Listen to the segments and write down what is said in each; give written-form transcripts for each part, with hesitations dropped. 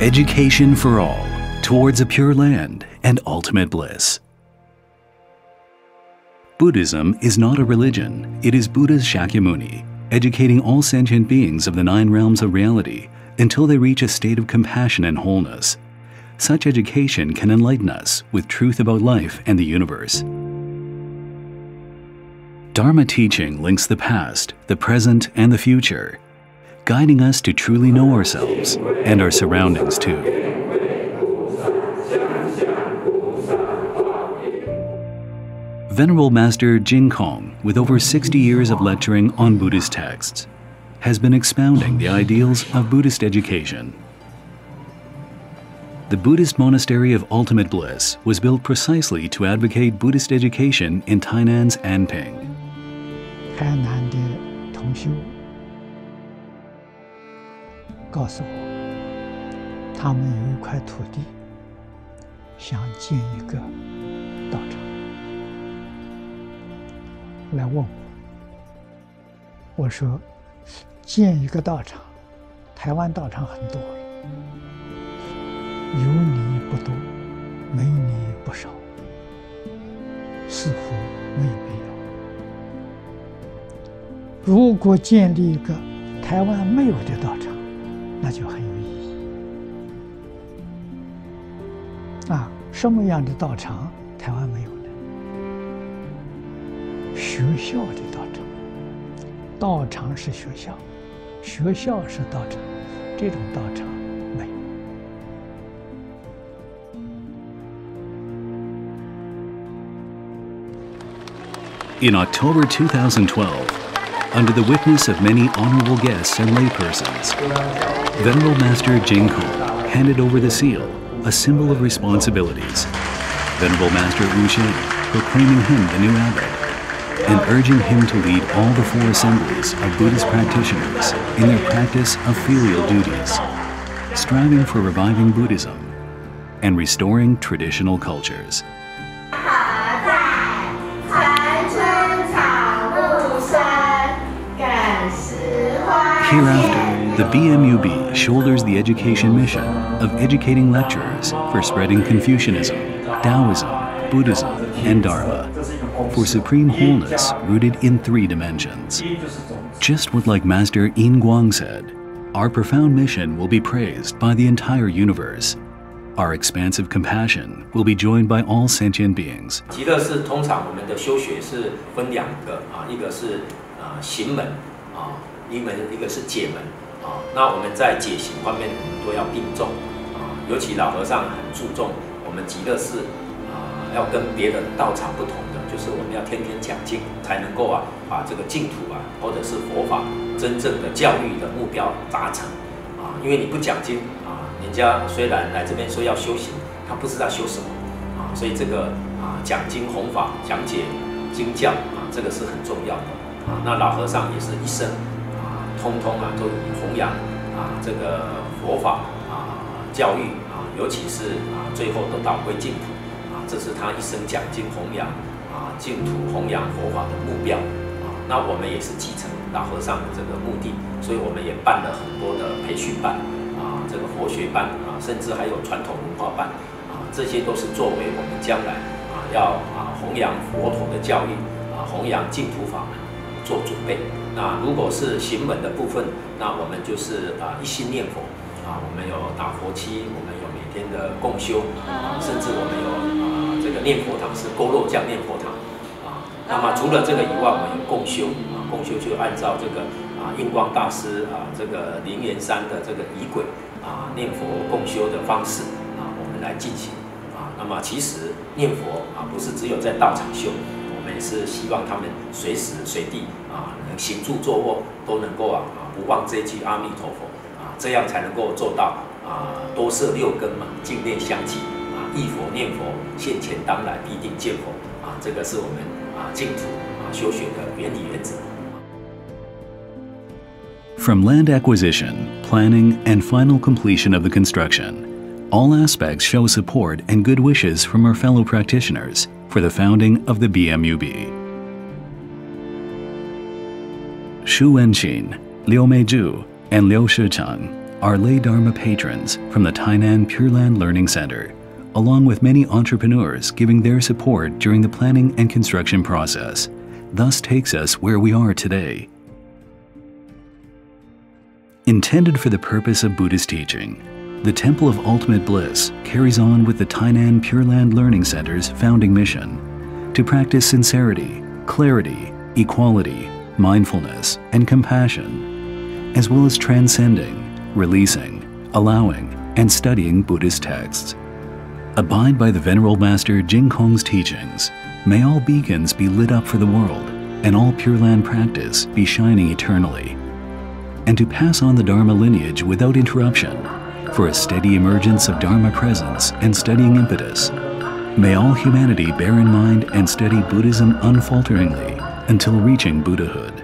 Education for all, towards a pure land and ultimate bliss. Buddhism is not a religion, it is Buddha's Shakyamuni, educating all sentient beings of the 9 realms of reality until they reach a state of compassion and wholeness. Such education can enlighten us with truth about life and the universe. Dharma teaching links the past, the present, and the future, guiding us to truly know ourselves and our surroundings too. Venerable Master Jin Kong, with over 60 years of lecturing on Buddhist texts, has been expounding the ideals of Buddhist education. The Buddhist Monastery of Ultimate Bliss was built precisely to advocate Buddhist education in Tainan's Anping. 台南的同修告诉我，他们有一块土地，想建一个道场，来问我。我说，建一个道场，台湾道场很多了，有你不多，没你不少，似乎没有必要。如果建立一个台湾没有的道场，那就很有意义。什么样的道场台湾没有呢？学校的道场，道场是学校，学校是道场，这种道场没有。 In October 2012, under the witness of many honorable guests and laypersons, Venerable Master Jin Kong handed over the seal, a symbol of responsibilities. Venerable Master Wu Shen, proclaiming him the new abbot, and urging him to lead all the 4 assemblies of Buddhist practitioners in their practice of filial duties, striving for reviving Buddhism and restoring traditional cultures. Hereafter, the BMUB shoulders the education mission of educating lecturers for spreading Confucianism, Taoism, Buddhism, and Dharma, for supreme wholeness rooted in 3 dimensions. Just what like Master Yin Guang said, our profound mission will be praised by the entire universe. Our expansive compassion will be joined by all sentient beings. 极乐寺通常我们的修学是分2个一个是行门一个是解门那我们在解行方面我们都要并重尤其老和尚很注重我们极乐寺要跟别的道场不同的，就是我们要天天讲经，才能够把这个净土或者是佛法真正的教育的目标达成因为你不讲经人家虽然来这边说要修行，他不知道修什么所以这个讲经弘法讲解经教这个是很重要的那老和尚也是一生通通都以弘扬这个佛法教育尤其是最后都导归净土这是他一生讲经弘扬净土弘扬佛法的目标那我们也是继承老和尚的这个目的，所以我们也办了很多的培训班这个佛学班甚至还有传统文化班这些都是作为我们将来要弘扬佛陀的教育弘扬净土法门做准备。那如果是行门的部分，那我们就是一心念佛我们有打佛七，我们有每天的共修甚至我们有这个念佛堂是勾肉酱念佛堂那么除了这个以外，我们有共修共修就按照这个印光大师这个灵岩山的这个仪轨念佛共修的方式我们来进行那么其实念佛不是只有在道场修，我们也是希望他们随时随地能行住坐卧都能够不忘这句阿弥陀佛这样才能够做到多摄6根净念相继忆佛念佛现前当来必定见佛这个是我们净土修学的原理原则。From land acquisition, planning, and final completion of the construction, all aspects show support and good wishes from our fellow practitioners for the founding of the BMUB. Shu Wenqin, Liu Meizhu, and Liu Shicheng are lay Dharma patrons from the Tainan Pureland Learning Center, along with many entrepreneurs giving their support during the planning and construction process, thus takes us where we are today. Intended for the purpose of Buddhist teaching, the Temple of Ultimate Bliss carries on with the Tainan Pureland Learning Center's founding mission to practice sincerity, clarity, equality, mindfulness, and compassion, as well as transcending, releasing, allowing, and studying Buddhist texts. Abide by the Venerable Master Jing Kong's teachings. May all beacons be lit up for the world, and all Pure Land practice be shining eternally. And to pass on the Dharma lineage without interruption, for a steady emergence of Dharma presence and studying impetus, may all humanity bear in mind and study Buddhism unfalteringly until reaching Buddhahood.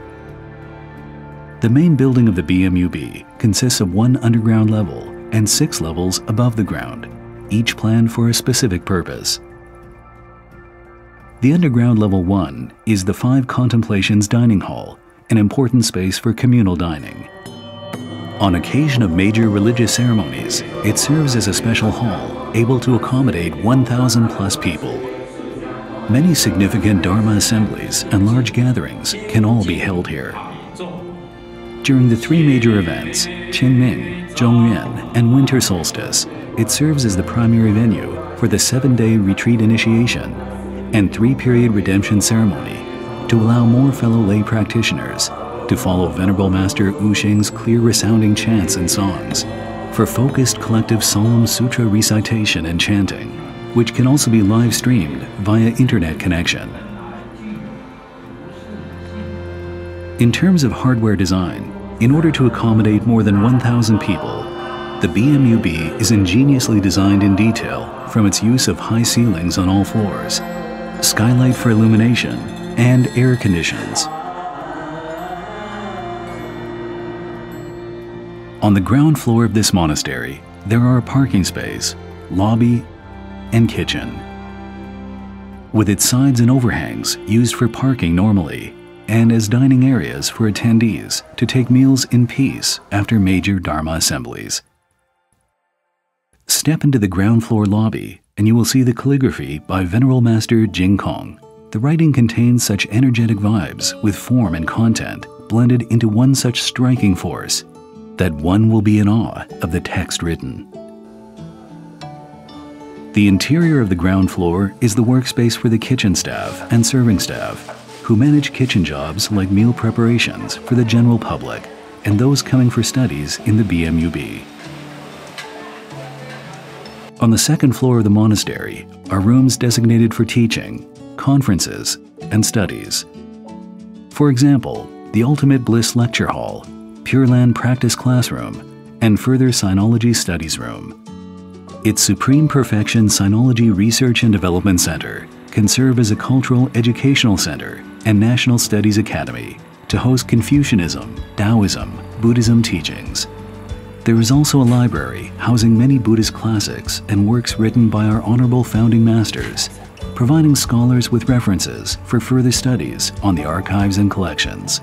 The main building of the BMUB consists of 1 underground level and 6 levels above the ground, each planned for a specific purpose. The underground level 1 is the 5 Contemplations Dining Hall, an important space for communal dining. On occasion of major religious ceremonies, it serves as a special hall able to accommodate 1,000 plus people. Many significant Dharma assemblies and large gatherings can all be held here. During the 3 major events, Qingming, Zhongyuan, and Winter Solstice, it serves as the primary venue for the 7-day retreat initiation and 3-period redemption ceremony to allow more fellow lay practitioners to follow Venerable Master Wu Xing's clear resounding chants and songs for focused collective solemn sutra recitation and chanting, which can also be live streamed via internet connection. In terms of hardware design, in order to accommodate more than 1,000 people, the BMUB is ingeniously designed in detail from its use of high ceilings on all floors, skylight for illumination, and air conditions. On the ground floor of this monastery, there are a parking space, lobby, and kitchen, with its sides and overhangs used for parking normally, and as dining areas for attendees to take meals in peace after major Dharma assemblies. Step into the ground floor lobby and you will see the calligraphy by Venerable Master Jing Kong. The writing contains such energetic vibes with form and content blended into one such striking force that one will be in awe of the text written. The interior of the ground floor is the workspace for the kitchen staff and serving staff, who manage kitchen jobs like meal preparations for the general public and those coming for studies in the BMUB. On the second floor of the monastery are rooms designated for teaching, conferences, and studies. For example, the Ultimate Bliss Lecture Hall, Pureland Practice Classroom, and further Sinology Studies Room. Its Supreme Perfection Sinology Research and Development Center can serve as a cultural educational center and National Studies Academy to host Confucianism, Taoism, Buddhism teachings. There is also a library housing many Buddhist classics and works written by our honorable founding masters, providing scholars with references for further studies on the archives and collections.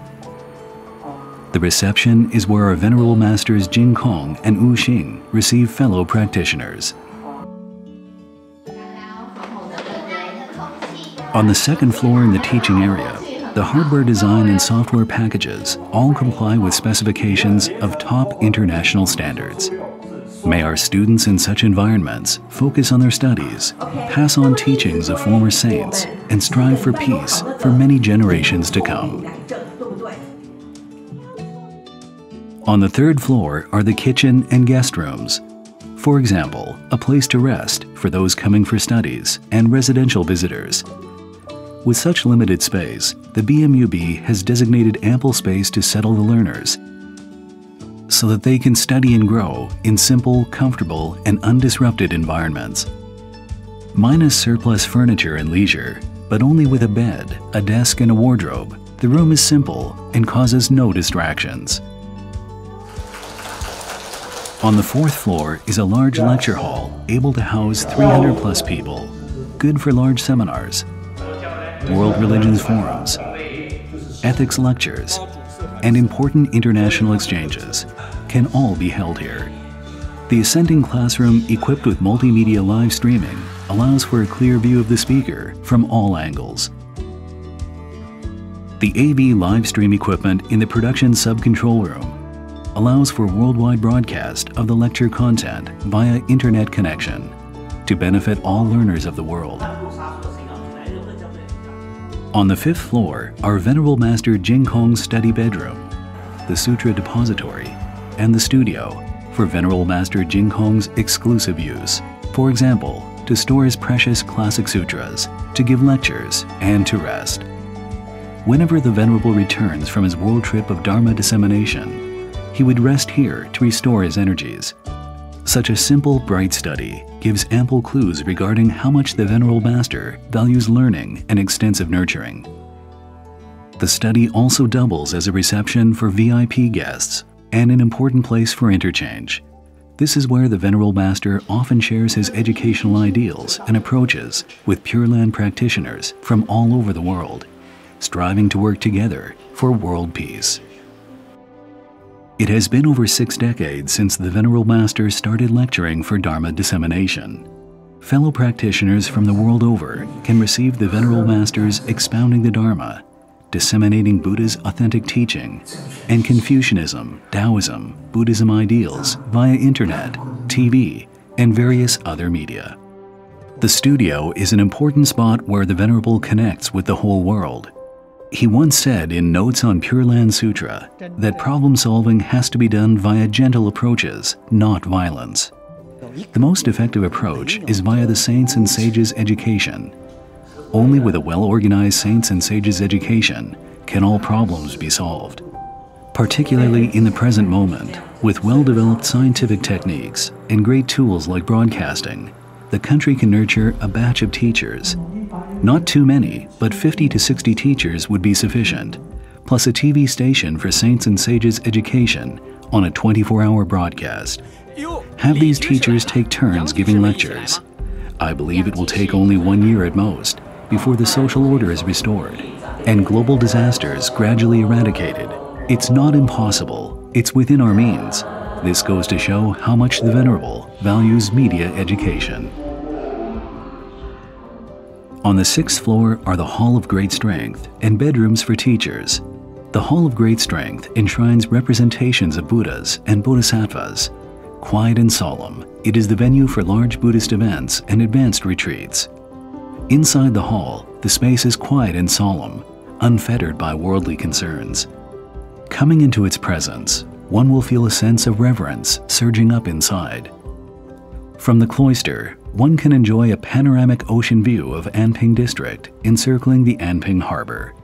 The reception is where our Venerable Masters Jing Kong and Wu Xing receive fellow practitioners. On the second floor in the teaching area, the hardware design and software packages all comply with specifications of top international standards. May our students in such environments focus on their studies, pass on teachings of former saints, and strive for peace for many generations to come. On the third floor are the kitchen and guest rooms. For example, a place to rest for those coming for studies and residential visitors. With such limited space, the BMUB has designated ample space to settle the learners so that they can study and grow in simple, comfortable, and undisrupted environments. Minus surplus furniture and leisure, but only with a bed, a desk, and a wardrobe, the room is simple and causes no distractions. On the fourth floor is a large lecture hall able to house 300 plus people, good for large seminars, world religions forums, ethics lectures, and important international exchanges. can all be held here. The ascending classroom, equipped with multimedia live streaming, allows for a clear view of the speaker from all angles. The AV live stream equipment in the production sub-control room allows for worldwide broadcast of the lecture content via internet connection to benefit all learners of the world. On the 5th floor are Venerable Master Jing Kong's study bedroom, the Sutra Depository, and the studio for Venerable Master Jing Kong's exclusive use. For example, to store his precious classic sutras, to give lectures, and to rest. Whenever the Venerable returns from his world trip of Dharma dissemination, he would rest here to restore his energies. Such a simple, bright study gives ample clues regarding how much the Venerable Master values learning and extensive nurturing. The study also doubles as a reception for VIP guests and an important place for interchange. This is where the Venerable Master often shares his educational ideals and approaches with Pureland practitioners from all over the world, striving to work together for world peace. It has been over 6 decades since the Venerable Master started lecturing for Dharma dissemination. Fellow practitioners from the world over can receive the Venerable Master's expounding the Dharma, disseminating Buddha's authentic teaching, and Confucianism, Taoism, Buddhism ideals via internet, TV, and various other media. The studio is an important spot where the Venerable connects with the whole world. He once said in Notes on Pureland Sutra that problem solving has to be done via gentle approaches, not violence. The most effective approach is via the saints and sages' education. Only with a well-organized saints and sages' education can all problems be solved. Particularly in the present moment, with well-developed scientific techniques and great tools like broadcasting, the country can nurture a batch of teachers. Not too many, but 50 to 60 teachers would be sufficient, plus a TV station for saints and sages' education on a 24-hour broadcast. Have these teachers take turns giving lectures. I believe it will take only 1 year at most before the social order is restored and global disasters gradually eradicated. It's not impossible, it's within our means. This goes to show how much the Venerable values media education. On the 6th floor are the Hall of Great Strength and bedrooms for teachers. The Hall of Great Strength enshrines representations of Buddhas and Bodhisattvas. Quiet and solemn, it is the venue for large Buddhist events and advanced retreats. Inside the hall, the space is quiet and solemn, unfettered by worldly concerns. Coming into its presence, one will feel a sense of reverence surging up inside. From the cloister, one can enjoy a panoramic ocean view of Anping District encircling the Anping Harbor.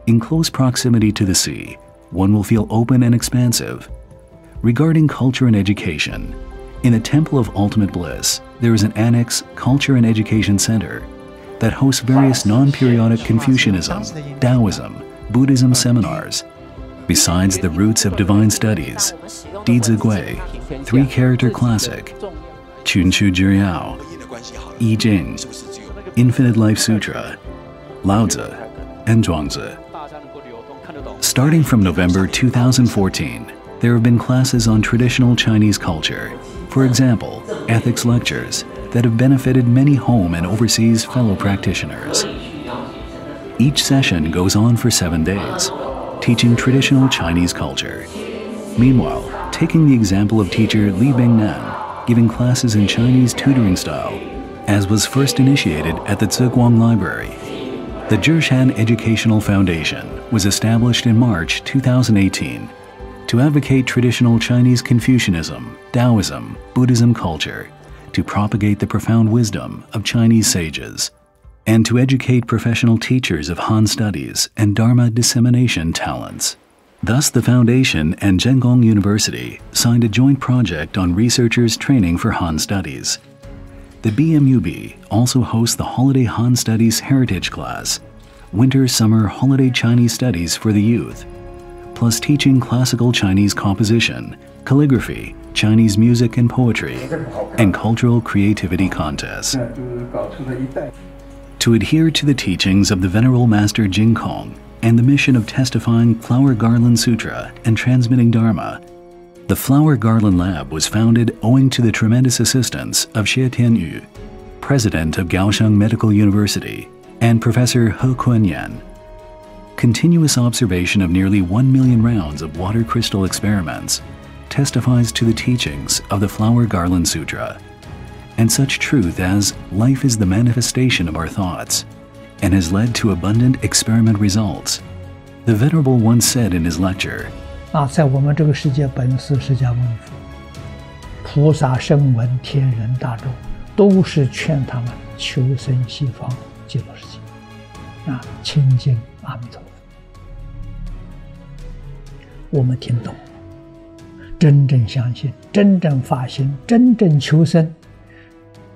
In close proximity to the sea, one will feel open and expansive. Regarding culture and education, in the Temple of Ultimate Bliss, there is an annex Culture and Education Center that hosts various non-periodic Confucianism, Taoism, Buddhism seminars. Besides the Roots of Divine Studies, Di Zi Gui, 3-Character Classic, Chun Chu Jiao, I Ching, Infinite Life Sutra, Lao Tzu, and Zhuangzi. Starting from November 2014, there have been classes on traditional Chinese culture, for example, ethics lectures, that have benefited many home and overseas fellow practitioners. Each session goes on for 7 days, teaching traditional Chinese culture. Meanwhile, taking the example of teacher Li Bingnan, giving classes in Chinese tutoring style, as was first initiated at the Ziguang Library. The Zhishan Educational Foundation was established in March 2018 to advocate traditional Chinese Confucianism, Taoism, Buddhism culture, to propagate the profound wisdom of Chinese sages, and to educate professional teachers of Han studies and Dharma dissemination talents. Thus, the Foundation and Zhengong University signed a joint project on researchers training for Han studies. The BMUB also hosts the Holiday Han Studies Heritage Class, Winter-Summer Holiday Chinese Studies for the youth, plus teaching classical Chinese composition, calligraphy, Chinese music and poetry, and cultural creativity contests. To adhere to the teachings of the Venerable Master Jing Kong and the mission of testifying Flower Garland Sutra and transmitting Dharma, The Flower Garland Lab was founded owing to the tremendous assistance of Xie Tianyu, president of Kaohsiung Medical University, and Professor He Kunyan. Continuous observation of nearly 1 million rounds of water crystal experiments testifies to the teachings of the Flower Garland Sutra, and such truth as life is the manifestation of our thoughts, and has led to abundant experiment results. The Venerable once said in his lecture, 在我们这个世界本是释迦牟尼佛，菩萨声闻天人大众都是劝他们求生西方极乐世界，亲近阿弥陀佛。我们听懂，真正相信，真正发心，真正求生，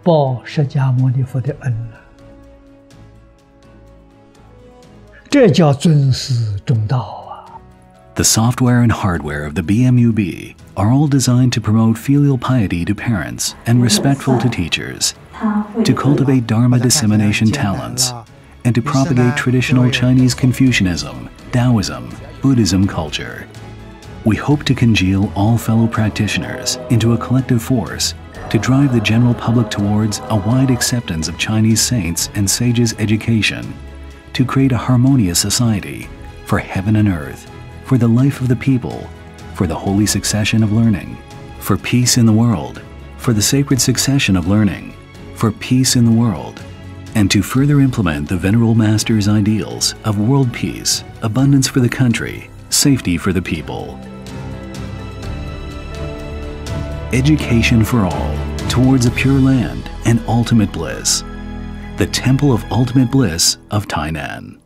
报释迦牟尼佛的恩了。这叫尊师重道啊。 The software and hardware of the BMUB are all designed to promote filial piety to parents and respectful to teachers, to cultivate Dharma dissemination talents, and to propagate traditional Chinese Confucianism, Taoism, Buddhism culture. We hope to congeal all fellow practitioners into a collective force to drive the general public towards a wide acceptance of Chinese saints and sages' education, to create a harmonious society for heaven and earth, for the life of the people, for the holy succession of learning, for peace in the world, for the sacred succession of learning, for peace in the world, and to further implement the Venerable Master's ideals of world peace, abundance for the country, safety for the people. Education for all, towards a pure land and ultimate bliss. The Temple of Ultimate Bliss of Tainan.